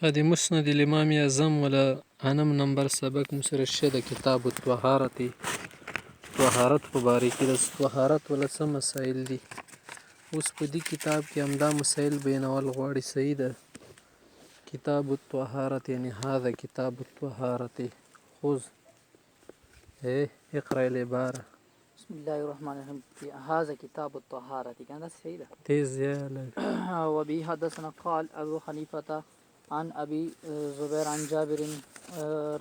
هذه مسند الإمام أعظم ولا انم نمبر سبق مسرشد کتاب الطهارت طهارت په باره کې د طهارت ولا څه مسائل دي. اوس په دې کتاب کې همدا مسائل بیانول غواړي. صحیح ده. کتاب الطهارت یعنی هذا کتاب الطهارت. خذ اقرأ العبارة. بسم الله الرحمن الرحيم. هذا كتاب الطهارة كان سيدة تيز يا لك. وبه حدثنا قال أبو حنيفة عن أبي زبير عن جابر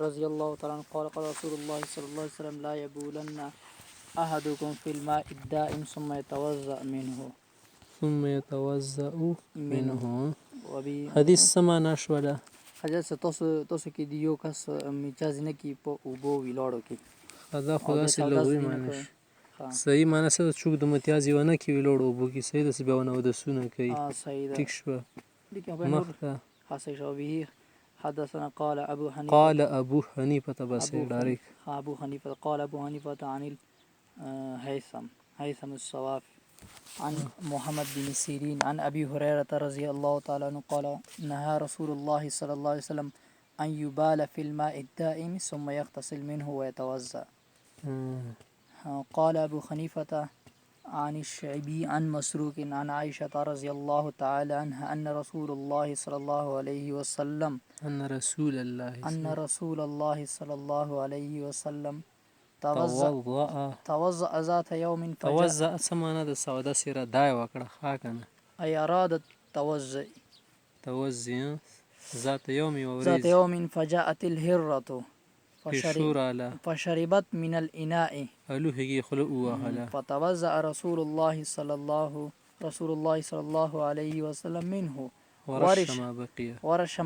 رضي الله تعالى عنه قال قال رسول الله صلى الله عليه وسلم لا يبولن أحدكم في الماء الدائم ثم يتوضأ منه حدیث سمانا شولا. حدیث تاسو کې دیو کس میچاز نه کی په اوبو ویلاړو کې خدا سي لغوي معنی. صحیح معنی څه چوک د متیاز یو نه کی ویلوړ اوبو کې صحیح د سباونه او د سونه کوي. صحیح ده. ټیک شو. مخه حسن شوبه حدثنا قال ابو حنيفه بس دارك ابو حنيفه قال ابو حنيفه عن هيثم الصوافي عن محمد بن سيرين عن أبي هريرة رضي الله تعالى عنه قال نهى رسول الله صلى الله عليه وسلم أن يبال في الماء الدائم ثم يغتسل منه ويتوضأ. قال أبو حنيفة عن الشعبي عن مسروق عن عائشة رضي الله تعالى عنها أن رسول الله صلى الله عليه وسلم صلى الله عليه وسلم توضأ ذات يوم توضأ سمانه د سودا سره دای وکړه خاکنه أي أراد توضأ ذات يوم فجاءت الهرة فشربت من الإناء فتوضأ رسول الله صلى الله عليه وسلم منه ورش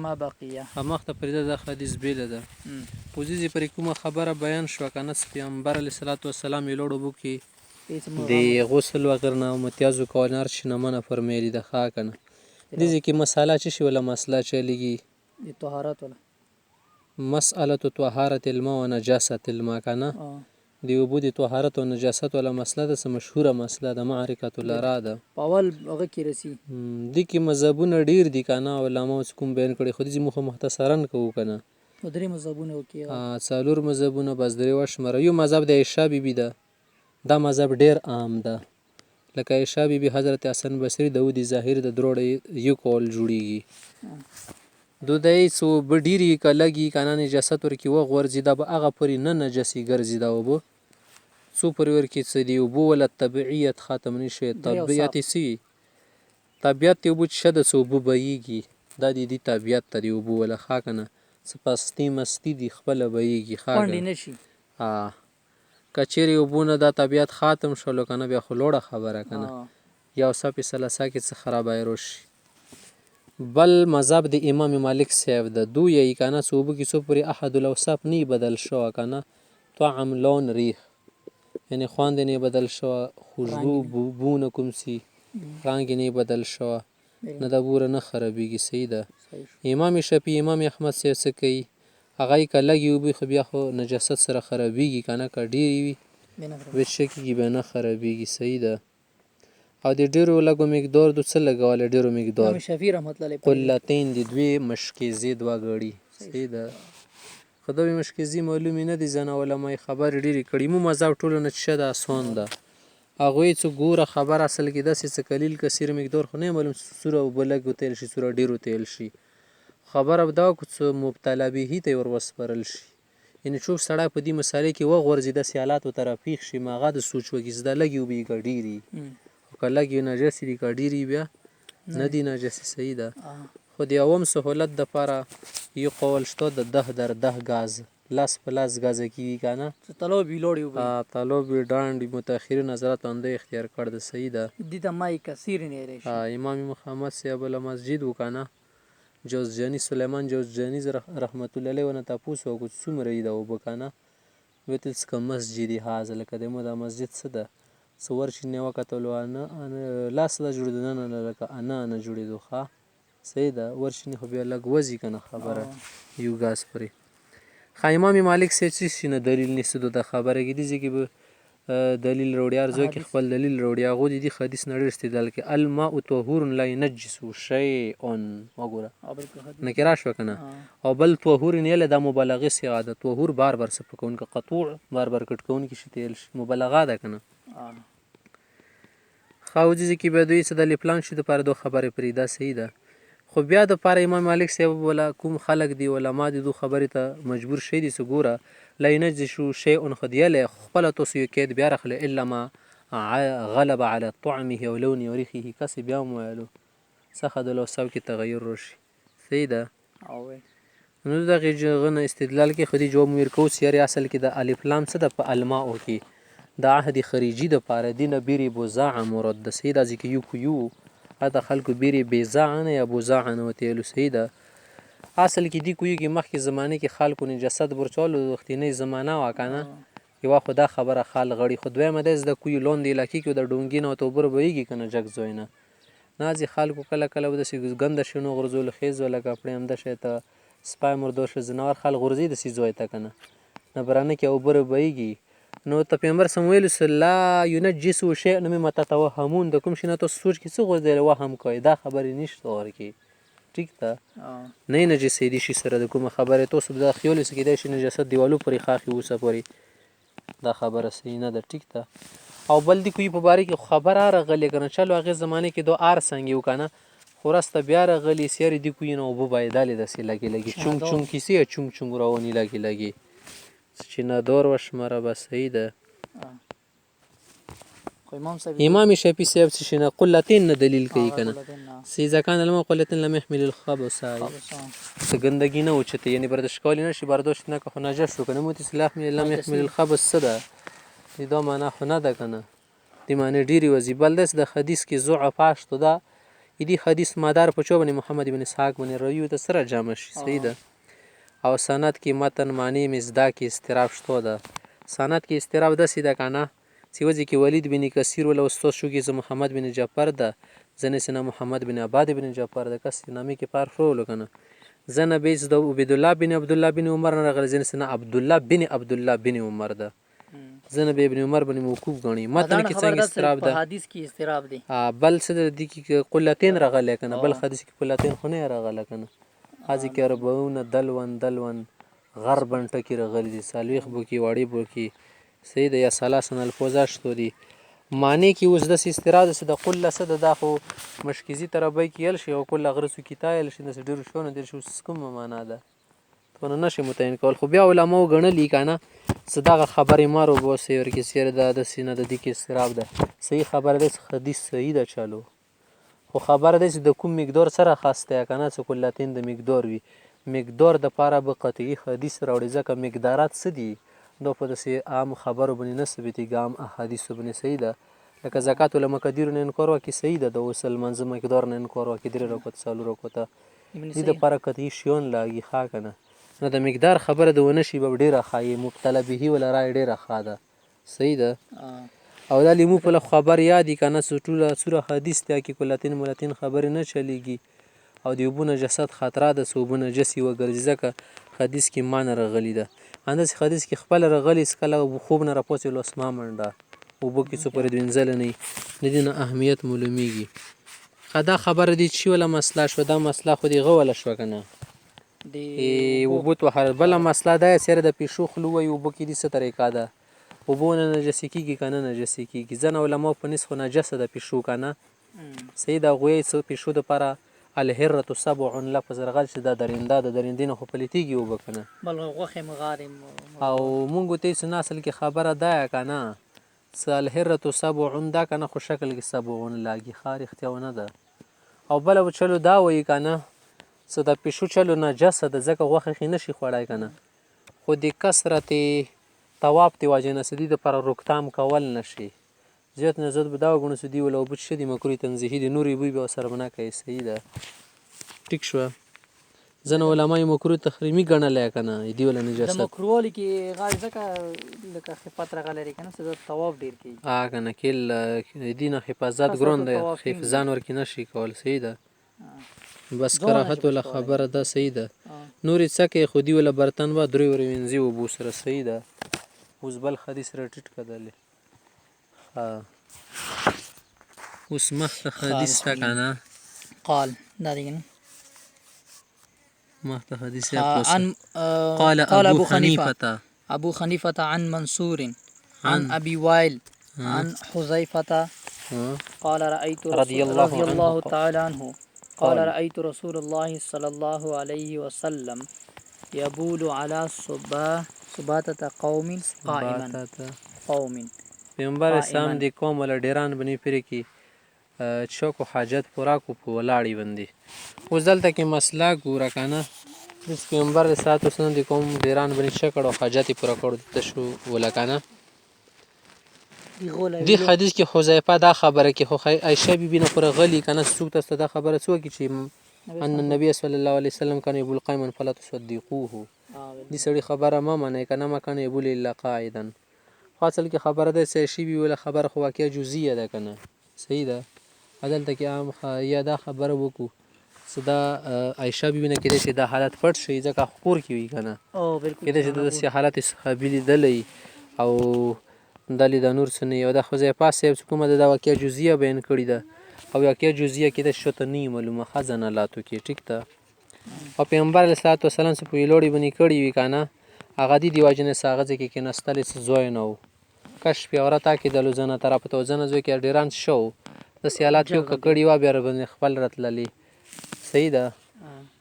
ما بقيه. مخته پرې د حدیث بیل ده. پوزیزي پر کومه خبره بیان شو کنه پیغمبر علیه الصلاۃ والسلام یې لوړو بو کې د غسل وغیرہ او متیازو کولنار شنه منه فرمایلی ده خاکنه دي کې مساله چې شی ولا مسله چلیږي د طهارت ولا مسأله طهارت الماء ونجاسه الماء کنه دی وبو د طهارت او نجاست ولا مسله ده مشهوره مسله ده معرکه الاراده پاول هغه کې رسی دي کې مذهبونه ډیر دي کنه علماء کوم بیان کړي خو دې مخه مختصرا کوو کنه درې مذهبونه وکي څلور مذهبونه بس درې وشمره. یو مذهب د عائشہ بیبي ده. دا مذهب ډیر عام ده لکه عائشہ بیبي حضرت حسن بصری داود ظاهر د دروړې یو کول جوړیږي دودای سو بډيري کلهږي کنه نجاست ورکی و غورځي دا به هغه پرې نه نجسي ګرځي دا وبو سو پرور کې څه دی وبو ول طبيعیت ختم نشي طبيعت سي طبيعت یو بو شد سو بو بيږي دا دی طبيعت ته دی وبو ول خاکنه سپاستی مستی دی خپل بيږي خاکنه نشي کچيري وبونه دا طبيعت ختم شول کنه بیا خلوړه خبره کنه یا صفه سلسه کې څه خرابای روشي. بل مذهب د امام مالک صاحب د دو یی کنه صوبو کې سو پوری احد الاوصاف نی بدل شو کنه طعم لون ریح یعنی خواند نه بدل شو خوشبو بو کوم سی رنگ نه بدل شو نه د بور نه خرابېږي. صحیح ده. امام شافعي امام احمد صاحب څه کوي هغه کله یو به خو بیا خو نجاست سره خرابېږي کنه کډيري وي وشکیږي به نه خرابېږي. صحیح ده. او د ډیرو لګو مقدار د څه لګول ډیرو مقدار شفیع رحمت الله علیه قلتین د دوی مشکزي دوا غړي. صحیح ده. خدای مشکزي معلومه نه دي زنه علماء خبر ډیری کړي مو مذهب ټولو نه شد اسون ده هغه څو ګوره خبر اصل کې د څه کلیل کثیر مقدار خو نه معلوم سوره وبلګ تل شي سوره ډیرو تل شي خبر ابدا کو څه مبتلا به ته ور وسپرل شي یعنی څو سړی په دې مسالې کې و غورځي د سیالات او ترافیق شي ماغه د سوچ وګیز د لګیو به ګډيري کله کې نجسی دی کډيري بیا ندی نجسی. صحیح ده. خو د عوام سہولت د لپاره یو قول شته د 10 در 10 غاز لاس پلاس غاز کی کنه طلب ویلوړي طلب ډاند متأخرین حضرات انده اختیار کړ د. صحیح ده. د مای کثیر نه لري امام محمد صاحب له مسجد وکنه جوزجانی سلیمان جوزجانی رحمت الله علیه ونه تاسو کو څومره دی وبکنه وتل څخه مسجد حاضر لکه د مو د مسجد څه ده سور شنه وکتلو انا لاس لا جوړ دنه لکه انا جوړېدو ښه. صحیح ده. ورشنه خو بیا لګ وځي کنه خبره یو غاز پرې امام مالک سې چې نه دلیل نشته د خبره کې دي چې دلیل وروړي هر ځای کې خپل دلیل وروړي هغوی د دې حدیث نه ډېر استدلال کوي الماء طهور لا ينجس شیء وګوره نکره شوه که نه او بل طهور نیله دا مبالغې صیغه ده طهور بار بار صفه کوونکی قطوع بار بار کټ کوونکی شي تیل شي مبالغه ده که نه خاوجیزې کې بیا دوی څه د الف لام شي دپاره دو خبرې پرې دا صحیح ده خو بیا دپاره امام مالک صاحب ولا کوم خلک دي علما دي دو خبرې ته مجبور شوي دي څه ګوره لا ينجس شیء خو دیلی خپله تاسو یو قید بیا راخلی الا ما غلب على طعمه او لونه او ریحه کسې بیا هم ویلو څخه د لوسو کې تغیر راشي صحیح ده نو دغې هغه نه استدلال کې خو دې جواب مو ورکوو چې یارې اصل کې د الف لام څه ده په الماءو کې د عهد خریجي دپاره دي نه بیرې بوزاع مراد ده صحیح ده ځکه یو کو یو هلته خلکو بیرې بېزاع نه یا بوزاع نه وتیلو صحیح ده اصل کې دې کویو کې مخکې زمانې کې خلکو نجاست برچولو وختینۍ زمانه وه که نه یوه خو دا خبره خال غړي خو دویمه دی د کویو لاندې علاقې کې د ډونګي نه ورته اوبه بهیږي که نه جګ ځای نه نازې خلکو کله کله به داسې ګنده شي نو غورځولو خیز ولا کپړې همده شی ته سپی مردار شه ځناور خلک غورځي داسې ځای ته که نه نه برانه کې اوبه بهیږي نو ته پیغمبر سم ویلو لا ينجسو شیء نو مې متتوهمون د کوم شي نه تاسو سوچ کې څه غورځېدلی وهم کوئ دا خبرې نشته ورکې ټیک ده نه یې نجسېدي شي سره د کومه خبرې تاسو به دا خیال اوسه کېدای شي نجاست دیوالو پورې خاښې اوسه پورې دا خبره صحیح نه ده ټیک ده او بل دې کوي په باره کې خبره راغلې که نه چلو هغې زمانې کې دو آر څنګه یو که نه خو رسته بیا راغلي سیارې دې کوي نه اوبه بایدلې داسې لګې لګې چونګ چونګ کیسې یا چونګ چونګ روانې لګې لګې چې نادار وشمره به صحیح ده امام شافعي صاحب څه شي نه قلتین نه دلیل کوي که نه اذا كان الماء قلتين لم يحمل الخبث څه ګندګي نه اوچته یعنې برداشت کولی نه شي برداشت نه که خو نجس شو که نه موتی لم يحمل الخبث څه ده دا معنا خو نه ده که نه دې معنی ډېرې وځي بل داسې د حدیث کې ضعف اشته ده دې حدیث مدار په چا باندې محمد بن اسحاق باندې روي ته سره جمع شي صحیح ده او سند کې متن معنی مصداق کې اضطراب شته ده سند کې اضطراب داسې ده که نه چې وځي کې ولید بن کثیر ولا استاد شو کې محمد بن جعفر ده ځنې سنه محمد بن عباد بن جعفر ده کس نامې کې فرق شولو که نه ځنه بیس د عبیدالله بن عبدالله بن عمر نه راغلی ځنې سنه عبدالله بن عمر ده ځنه به ابن عمر بن موقوف غني متن کې څنګه استراب ده حدیث کې استراب دي بل څه د دې کې قلتین راغلی که نه بل حدیث کې قلتین خو نه راغلی که نه هذه کې اربعون دلون غربن ټکي راغلي دي څلوېښت بو کې وړې بو کې صحیح ده یا ثلاثن الفوزه شتو دي معنی کې اوس داسې استراب داسې د قله څه ده دا خو مشکزي تربی کې یل شي او کله غرسو کې تایل شي داسې ډېرو شیانو دېر شي اوس کومه معنا ده ونه نشي متعین کول خو بیا علماو ګڼلي که نه څه دغه خبرې مه روباسئ ورکې سیرې ده داسې نه د دې کې استراب ده صحیح خبره ده چې حدیث صحیح ده چلو خو خبره ده چې د کوم مقدار سره خاص دی که نه چې کلتین د مقدار وي مقدار دپاره به قطعي حدیث راوړي ځکه مقدارات څه دي دا په داسې عام خبرو باندې نه ثبتېږي عام احادیثو باندې صحیح ده لکه زکات ولا مقادیرو نه انکار وکړي صحیح ده د اوس لمانځه مقدار نه انکار وکړي 3 رکعت 4 رکعته دې دپاره قطعي شیان لاګي ښه که نه نو د مقدار خبره د ونه شي به ډېره ښایي مبتلا به ولا رای ډېره ښه ده صحیح ده او دا لیمو په خبر یادي که نه ټوله سوره حدیث دی کې کلتین ملتین خبرې نه چلیږي او د اوبو نجاست خطره ده چې اوبه نجسې وګرځي ځکه حدیث کې معنی راغلي ده همداسې حدیث کې خپله راغلي چې کله خوب نه راپاڅېدلو اسما منډه اوبو کې څه پورې دوینځلی نه وي د دې نه اهمیت معلومیږي دا خبره دي چې ولا مسله شوه دا مسله خو دې غوله شوه که نه اوبو وهل بله مسله دا چې د پیشو خلو وایي اوبو کې دې څه طریقه ده اوبو نه نجسې کېږي که نه نجسې کېږي ځینې علماو په نسخو نجسه ده پیشو که نه صحیح ده هغوی څه پیشو دپاره الهرة سبع لفظ راغلی چې دا درنده د درندې نه خو پلیتېږي اوبه که نه بل غوښې مغارې او مونږ ورته چې نه اصل کې خبره ده که نه څه الهرة سبع دا که نه خو شکل کې سبعون لاګي ښه رښتیا ونه ده او بله به چلو دا وایي که نه څه د پیشو چلو نجسه ده ځکه غوښه خې نشي خوړی که نه خو د کثرت طواف د وجې نه دې دپاره روکتام کول نشي زیات نه زیات به دا وګڼو چې دوی ولا اوبه څښي دي مکروه تنزیهي دي نورې بوی به ورسره به نه کوي صحیح ده ټیک شوه ځینې علما یې مکروه تحریمي ګڼلی که نه دوی ولا نجاست د مکروهوالي کې غاړې ځکه لکه خفت راغلی لري که نه څه د طواف ډېر کوي که نه کې دې نه حفاظت ګران دی حفظان ورکې نشي کول صحیح ده بس کراهت ولا خبره ده صحیح ده نورې څه کوي خو دوی ولا برتن به 3 ورې وینځي اوبو سره صحیح ده اوس بل حدیث راټیټ کړلی اوس مخته حدیث ته که نه قال دا دی کنه مخته حدیث عن قال ابو حنیفة أبو حنيفة عن منصور عن أبي وائل عن حذيفة قال رأيت رضي الله تعالى عنه قال رأيت رسول الله صلى الله عليه وسلم يبول على سباتة قوم قائما پیغمبر اسلام د قوم ولا ډیران بنی پرې کې شوق او حاجت پورا کو په ولاړی باندې اوس دلته کې مسله ګوره که نه اوس پیغمبر علیه صلات وسلام د قوم ډیران بنی شکړ او حاجت یې پوره کړو دلته شو وله که نه دې حدیث کې حذیفه دا خبره کې خو عایشه بیبي نه پوره غلي که نه څوک تاسو ته دا خبره څوک چې ان النبي صلی الله علیه وسلم کان یبول قائما فلا تصدقوه دې سړي خبره مه منئ که نه ما کان یبول الا قاعدا خو اصل کې خبره ده چې شي وي ولا خبره خو واقعه جزئیه ده که نه صحیح ده دلته کې عام یا دا خبره وکړو چې دا عایشه بیبي نه کېدای شي دا حالت پټ شي ځکه کور کې وي که نه کېدای شي داسې حالت صحابي لیدلی او دا لید نور څه نه یو د حذیفه صاحب چې کومه ده دا واقعه جزئیه بیان کړې ده او واقعه جزئیه کېدای شي ته نه معلومه ښه ځنالاتو کې ټیک ده او پیغمبر علیه صلات وسلام چې په لوړې باندې کړې وي که نه هغه دې د وجې نه څه هغه ځای کې کېناستلی څه ځای نه و کش پیاوره تا کېدلو زنه طرفه ته زنه ځای کې ډېران شو داسې حالات یو که کړي وه بیا راباندې خپل راتللي صحیح ده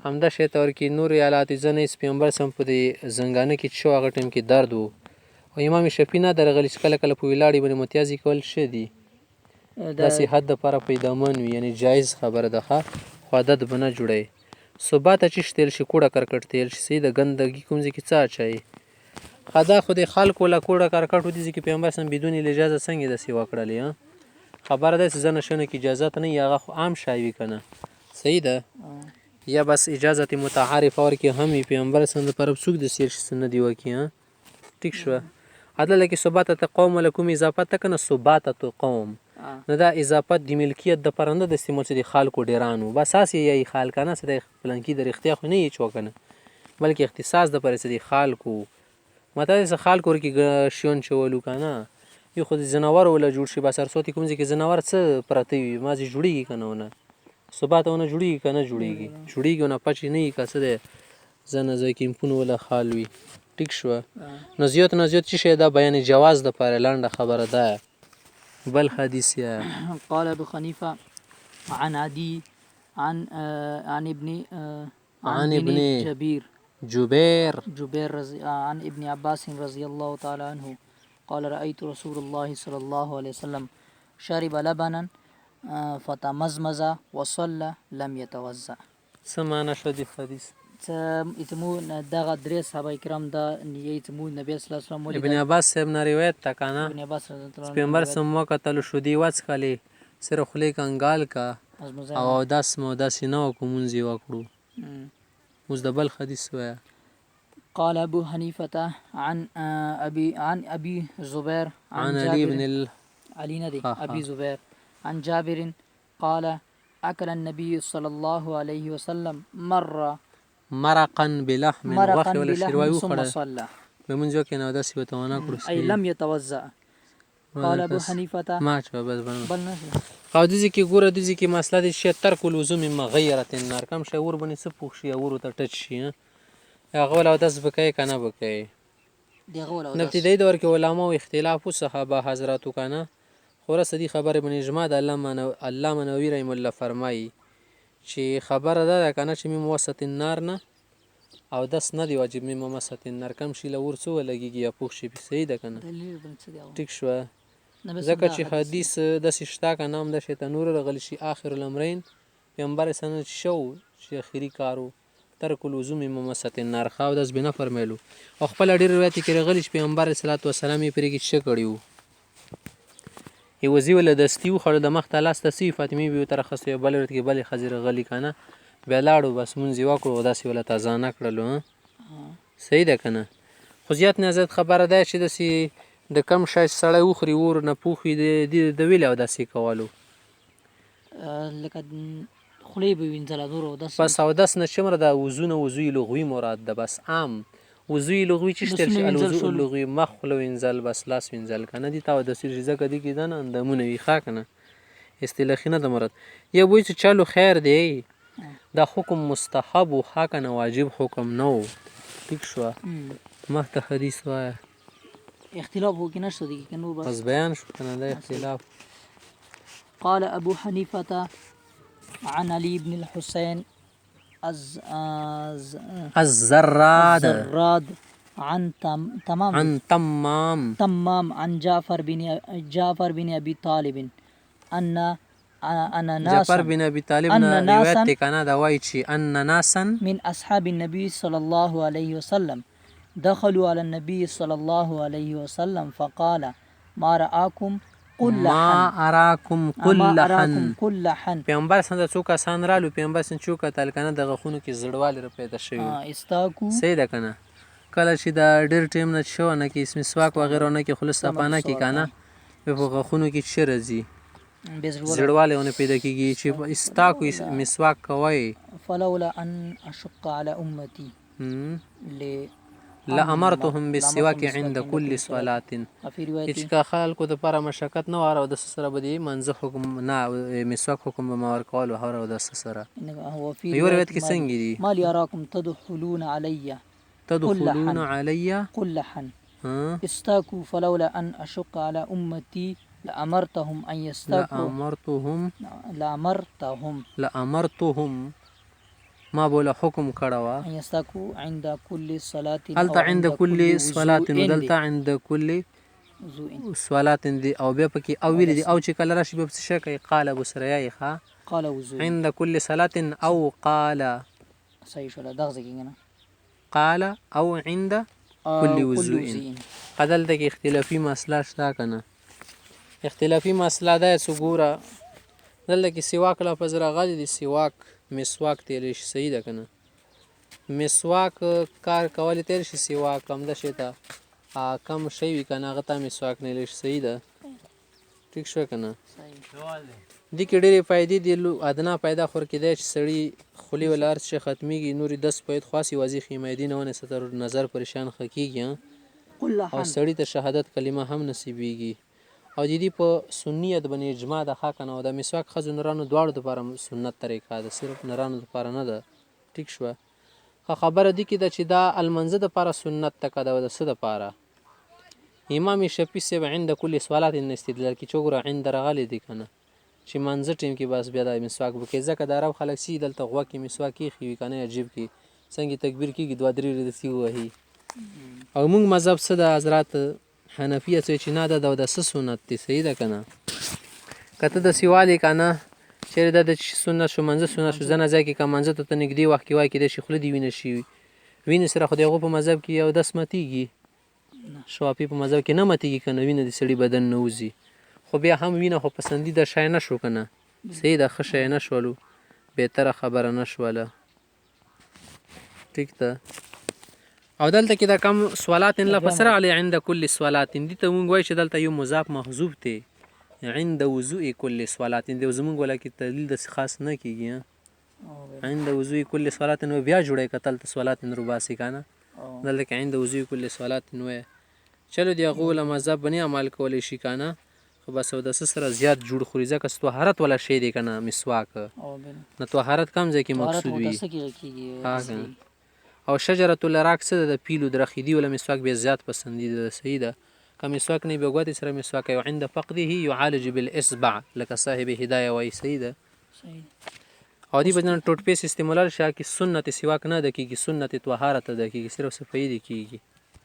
همدا شی ته ورکې نور حالات زه نه پیغمبر سم په دې زنګانه کې شو هغه ټایم کې درد و او امام شفیع نه درغلی چې کله کله په ولاړې باندې متیازې کول ښه دي دا صحت دپاره پیدامان وي یعنی جایز خبره ده ښه خو عادت به نه جوړوي ثباته چې تیل شي کوړه کرکټ تیل شي صحیح ده ګندګي کوم ځای کې څه اچوي دا خو د خلکو له کوړه کرکټ ودي چې پیغمبر سم بدون اجازه څنګه داسې وکړلې خبره ده چې زه نشنه کې اجازه نه هغه خو عام شی وي که نه صحیح ده یا بس اجازت متعارفه ورکې هم وي پیغمبر سم دپاره څوک د سیر شي نه دی وکړي ټیک شوه عدله کې ثباتت قوم ولا کوم اضافت ته که نه ثباتت قوم نه دا اضافت د ملکیت دپاره نه د استعمال چې د خلکو ډېرانو بس هسې یې خال که نه څه د پلانکي د رښتیا خو نه یې چوه که نه بلکې اختصاص دپاره چې د خلکو مته داسې خلکو ورکې شیان چولو که نه یو خو د ځناور وله جوړ شي بس هر څو کوم ځای کې ځناور څه پراته وي مازې جوړېږي که نه ونه ثبات ونه جوړېږي که نه جوړېږي ونه پچې نه وي که څه دی ځنه ځای کې امپون وله خال وي ټیک شوه نو زیات نه زیات څه شی دا بیان جواز دپاره لنډه خبره ده بل حدیث یا قال ابو حنیفه عن عدي عن ابن جبير عن ابن عباس رضي الله تعالى عنه قال رأيت رسول الله صلى الله عليه وسلم شرب لبنا فتمزمز وصلى لم يتوضأ څه معنی شو دې حدیث اتمو دغه درې صحابه کرام دا اتمو نبی صلی الله علیه وسلم ابن عباس صاحب نه روایت تا کنه ابن عباس رضی الله عنه پیغمبر سم وکتل شو دی وڅخلی سره خلی کنګال کا او داس مو داس نه کومونځي وکړو اوس د بل حدیث وایا قال ابو حنیفه عن ابي زبير عن علي بن علي ندي ابي زبير عن جابر قال اكل النبي صلى الله عليه وسلم مرقا بلحم وخ ولا شروي ثم صلى بمن جو كنا داسي وتوانا كرسي اي لم يتوضا قال ابو حنيفه ما شو بس بل نشي او دي کې ګوره دي کې مسله دي چې ترک الوزوم مغیره النار کم شي ور بني سپوخ شي ور ته ټچ شي هغه ولا داس بکای کنه بکای دغه ولا نو ابتدایي دور کې علما او اختلاف صحابه حضراتو کنه خورا صدی خبره بن اجماع د علامه نووي رحم الله فرمایي چې خبره ده کنه چې مم وسط النار نه او داس نه دی واجب مم وسط النار کم شي لور څو لګيږي یا پوښ شي صحیح ده کنه ټیک شو ځکه چې حدیث د سشتا کا نام د شیطانور رغلی شي اخر الامرین پیغمبر سن شو چې اخیری کارو ترک الوزوم ممست النار خاو داس بنا فرمایلو او خپل ډیر روایت کې رغلی شي پیغمبر صلی الله علیه وسلم یې پرې کې څه کړیو ای وزي ول دستیو خړ د مخ ته لاس ته فاطمه به ترخص بل ورته کې بل خزر غلی کنه بیا لاړو بس مونږ وکړو داسې ول تازانه کړلو صحیح ده کنه خو زیات نه زیات خبره ده چې داسې د کم شای سړی وخوري ور نه پوخي د ویل او داسې کولو لکه خلی به وینځل نور او داس بس او داس نه چمره د وزونه وزوی لغوي مراد ده بس عام وضوی لغوي چې شته لاسونه وینځل الوضوء شول. اللغوي مخ خوله وینځل بس لاس وینځل که نه دي ته اودسي چې ځکه دي کېده نه اندامونه وي ښه که نه اصطلاحي نه د مراد یا وایي چې چلو خیر دی دا حکم مستحب و ښه که نه واجب حکم نه و ټیک شوه مخته حدیث وایه اختلاف هو کې نشته دی که نور بس بس بیان شو که نه دا اختلاف قال أبو حنيفة عن علي بن الحسين الزراد الزراد عن تمام عن جعفر بن أبي طالب أن ناسا جعفر بن ابي طالب نه روایت دی کنه دا وایي چې ان ناسا من أصحاب النبي صلى الله عليه وسلم دخلوا على النبي صلى الله عليه وسلم فقال ما رآكم كل حن پیغمبر څنګه څو کسان رالو پیغمبر څنګه څو کتل کنه د غخونو کې زړوالی را پیدا شوی استاکو صحیح ده کنه کله چې دا ډېر ټیم نه شو نه کې مسواک وغیره نه کې خلص صفانه کې کنه په غخونو کې څه راځي زړوالی ونه پیدا کېږي چې استاکو مسواک کوي فلولا ان اشق على امتي لامرتهم بالسواك عند كل صلاه چې کا خلکو د لپاره مشقت نه واره د سره به دی منځ حکم نه مسواک حکم به ما ورکول او د سره یو روایت کې څنګه دي ما يراكم تدخلون علي قلحا استاكوا فلولا ان اشق على امتي لامرتهم ان يستاكوا لامرتهم ما بوله حکم کړه وا ان يستاكوا عند كل صلاه هلته عند كل صلاه ودلته عند كل صلاه دي او بیا پکې او ویل دي او چې کله راشي به څه کوي قال ابو سريا ښا قال وضوء عند كل صلاه او قال صحیح شو دغه څنګه قال او عند كل وضوء قدل د اختلافي مسله شته کنه اختلافي مسله ده څګوره دلته کې سواک لفظ راغلی دی سواک مسواک تیل شي صحیح ده کنه مسواک کار کول تیر شي سواک کم ده شي ته کم شي وي کنه هغه ته مسواک نه لشي صحیح ده ټیک شو کنه دي کې ډېرې فائدې دي ادنا پیدا خور کېدای چې سړی خولي ولار شي ختميږي نوري 10 پېد خاصي وظیفه خیمه نه ونه ستر نظر پریشان خکېږي او سړی ته شهادت کلمه هم نصیبېږي او د دې په سنیت باندې اجماع د حق نه او د مسواک خزو نرانو دواړو لپاره سنت طریقه ده صرف نرانو لپاره نه ده ټیک شو خبره دي کې د چې دا المنزه د لپاره سنت تکا ده د څه د لپاره امام شافعي سیب عند كل صلاه استدلال کې چوغره عند رغلي دي کنه چې منځ ټیم کې بس بیا د مسواک بکې ځکه د عرب خلک سي دلته غوا کې مسواک خي کنه عجیب کې څنګه تکبیر کېږي دوه درې ردسي وهي او موږ مذهب څه د حضرات حنفیه چې نه ده د سنت دي صحیح ده کنه کته د سیوالی کنه چې د سنت شو منځ سنت شو زنه ځکه که منځ ته نږدې وخت کې وای کې د شیخ لدی ویني شي ویني سره خو دغه په مذهب کې یو داس متيږي شوافی په مذهب کې نه متيږي کنه ویني د سړي بدن نه وځي خو بیا هم وینه خو پسندیده شای نه شو کنه صحیح ده خشه نه شولو به تر خبره نه شوله ټیک ده او دلته کې دا کم سوالات لفظ را علی عند كل صلات دي ته مونږ وای چې دلته یو مضاف محذوف دی عند وضوء كل صلات دي زمونږ ولا کې تدلیل د خاص نه کیږي عند وضوء كل صلات نو بیا جوړه کتل ته صلات رباسي کنه دلته کې عند وضوء كل صلات نو چلو دی غول مذهب باندې عمل کولای شي کنه خو بس د سره زیات جوړ خوري ځکه طهارت ولا شی دی کنه مسواک نه طهارت کم ځکه مقصود وي او شجره الراک څه د پیلو درخیدی ولا مسواک به زیات پسندیده صحیح ده کم مسواک نه به غوتی سره مسواک یو عند فقده يعالج بالاصبع لك صاحب هدايه وای صحیح ده صحیح او دی بدن ټوټ پیس استعمال شا کی سنت سواک نه د کیږي سنت طهارت ده کیږي صرف صفای دي کیږي